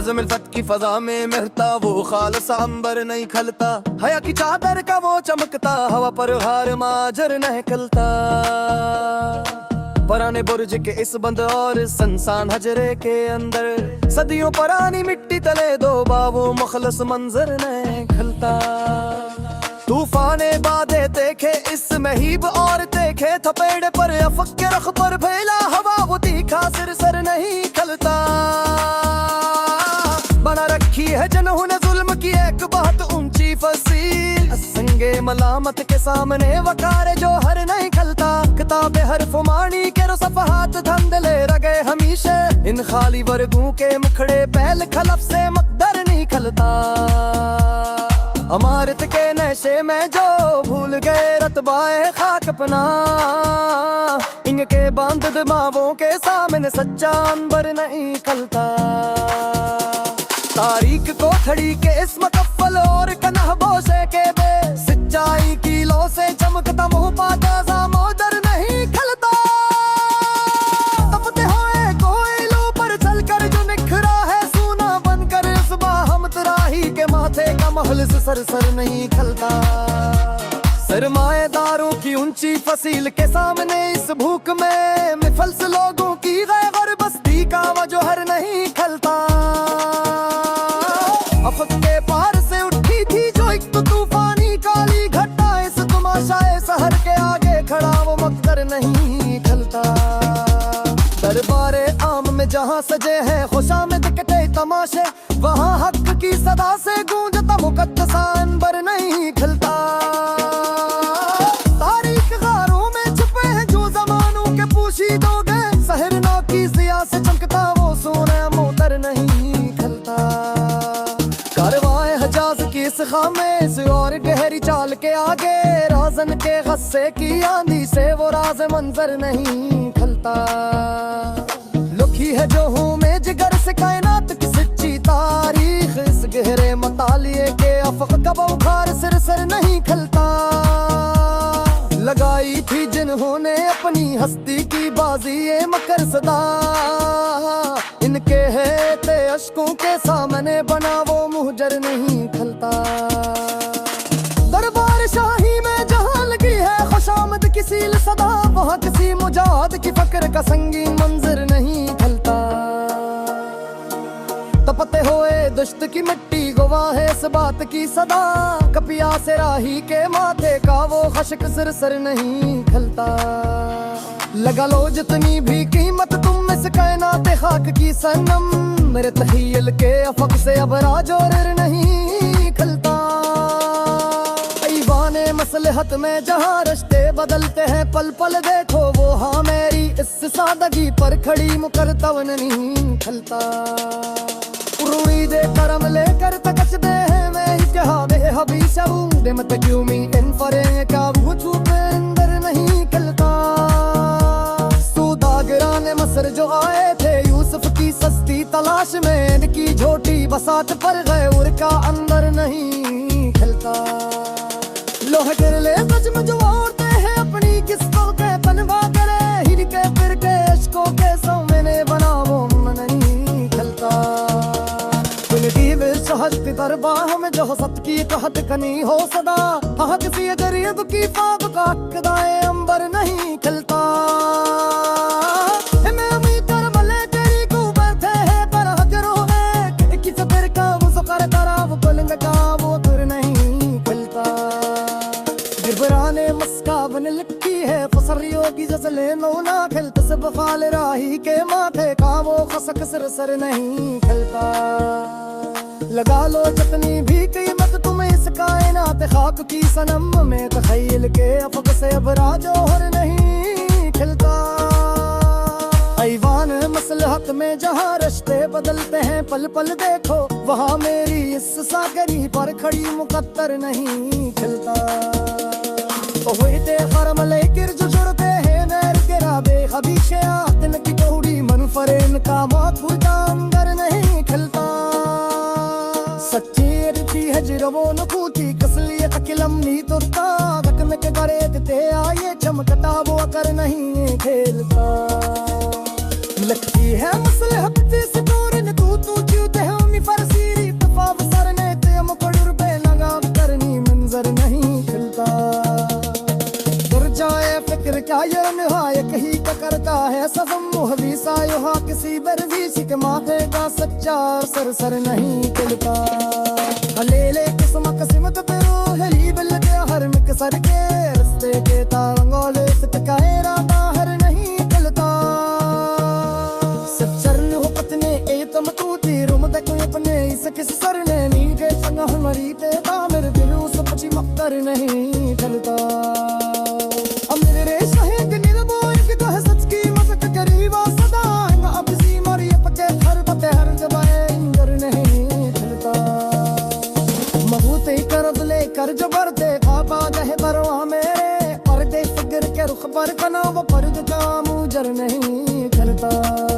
बज़्म मिल्फत की फजा में महता वो खालसा अंबर नहीं खलता, हया की चादर का वो चमकता, हवा पर हार माजर महकलता। पुराने बुर्ज के इस बंद और संसान हजरे के अंदर सदियों पुरानी मिट्टी तले दो बाबू मुखलस मंजर न खलता। तूफाने बादे देखे इस महीब और देखे थपेड़े पर अफक के रख पर फैला हवा वो तीखा सिर सर नहीं खलता। बना रखी है जनहू ने जुल्म की एक बहुत ऊंची फसील, संगे मलामत के सामने वकारे जो हर नहीं खलता। किताबे हरफ मानी के रो सफहात धंधले रगे हमीशे, इन खाली वर्गों के मुखड़े पहल खलफ से मकदर नहीं खलता। अमारत के नशे में जो भूल गए रतबाए खाक अपना, इनके बांध दिमागों के सामने सच्चा अंबर नहीं खलता। तारीख को खड़ी के इस मकफ़ल और कन्हबों से के बे, सच्चाई की लो से चमकता मुँह पाता मोदर नहीं खलता। तपते हुए कोयलों पर चलकर जो निखरा है सूना बनकर, सुबह हम तराही के माथे का महल से सर सर नहीं खलता। सरमाएदारों की ऊंची फसील के सामने इस भूख में मिफल्स लोगों की गैर बस्ती का वजोहर नहीं खलता। अफक के पार से उठी थी जो एक तूफानी काली घटा, इस तमाशाए सहर के आगे खड़ा वो मकदर नहीं खलता। दरबारे आम में जहाँ सजे हैं खुशामद के तमाशे, वहाँ हक की सदा से गूंजता मुकद्दसा अंबर नहीं खलता। तारीख गारों में छुपे हैं जो जमानों के पोशीदोगे, सहरना की जिया से चमकता वो सोना मोतर नहीं खलता। कारवाए हजाज की इस खामे से और गहरी चाल के आगे, राजन के गस्से की आंधी से वो राज मंजर नहीं खलता। लुकी है जो हूँ मैं जिगर से कायनात की सच्ची तारीख, इस गहरे मतालिए के अफक का बुखार सिर सर नहीं खलता। लगाई थी जिन्होंने अपनी हस्ती की बाजी ये मकर सदा, इनके है ते अश्कों के सामने बना वो मुहजर नहीं खलता। दरबार शाही में जहाँ लगी है खुशामद की सील सदा, वहाँ किसी मुजाहिद की फक्र का संगीन मंजर नहीं खलता। तपते हुए दुश्त की मिट्टी गवाह है इस बात की सदा, कपिया से राही के माथे का वो खशक सिर सर नहीं खलता। लगा लो जितनी भी कीमत तुम इस कायनात खाक की सनम, मेरे तखील के अफक से अब राजोर नहीं खलता। ऐवाने मसलहत में जहाँ रिश्ते बदलते हैं पल पल देखो, वो हाँ मेरी इस सादगी पर खड़ी मुकरतब नहीं खलता। उरुई दे करम लेकर तकच दे है मैं क्या दे हबीशा दे मत क्यों मी इन फरे का वो छुपे अंदर नहीं खलता। सूदागरान मसर जो आए थे यूसुफ की सस्ती तलाश में, इनकी झोटी बसात पर गए उनका अंदर नहीं खलता। लोह गिर ले सच में जो औरते हैं अपनी किस्तों के बनवा करे, हिर के फिर के अश्कों के सामने बना वो नहीं खलता। हस्ती दरबाह में जो सत की कहत कनी हो सदा, हाँ किसी गरीब की पाप का हकदाए अंबर नहीं खलता। मैं अमीर कर मले तेरी को बैठे है पर हजरो है, किस फिर का वो सुकर करा वो बुलंद का वो दूर नहीं खलता। गिरबराने मस्का बन लिखी है फसरियों की जसले नोना खलत सब फाल राही के माथे का वो खसक सिर सर नहीं खलता। लगा लो जितनी भी कीमत तुम्हें इस कायनात खाक की सनम में, तखयल के अफक से अब राजोहर नहीं खिलता। ऐवान मसलहत में जहाँ रिश्ते बदलते हैं पल पल देखो, वहाँ मेरी इस सागरी पर खड़ी मुकद्दर नहीं खिलता। हुए ते खरम लेकर जो जुड़ते हैं नैर के राबे हबीशे दिन की कोड़ी मनफरेन का मौत हुआ अंदर नहीं खिलता। सच्ची रीति है जिरवो नुकूती कसलियत किलमनी तो ताकत के गरे देते आए चमकता वो अकर नहीं खेलता। लगती है मसलहत से तोरन तू चूते हम नहीं खिलता। गिर जाए फिक्र क्या ये निहायक ही का करता है सजम मुहवी सायुहा किसी बरवीसी के माथे का सच्चा सर नहीं खिलता। ले ले किस्म किस्मत पे रोहली बिल के हर मिक्सर के रस्ते के तांगोले सटकाएरा बाहर नहीं खिलता। सब चरण हो पतने ए तुम तू तीरुम तक अपने इस किस सर ने नी के संग हमारी ते मेरे दिल उस पची मक्कर नहीं खिलता। कर जो बढ़ते पापा जहे बरवा मेरे और दे फिक्र के रुख पर कना वो पर्द का मुजर नहीं खलता।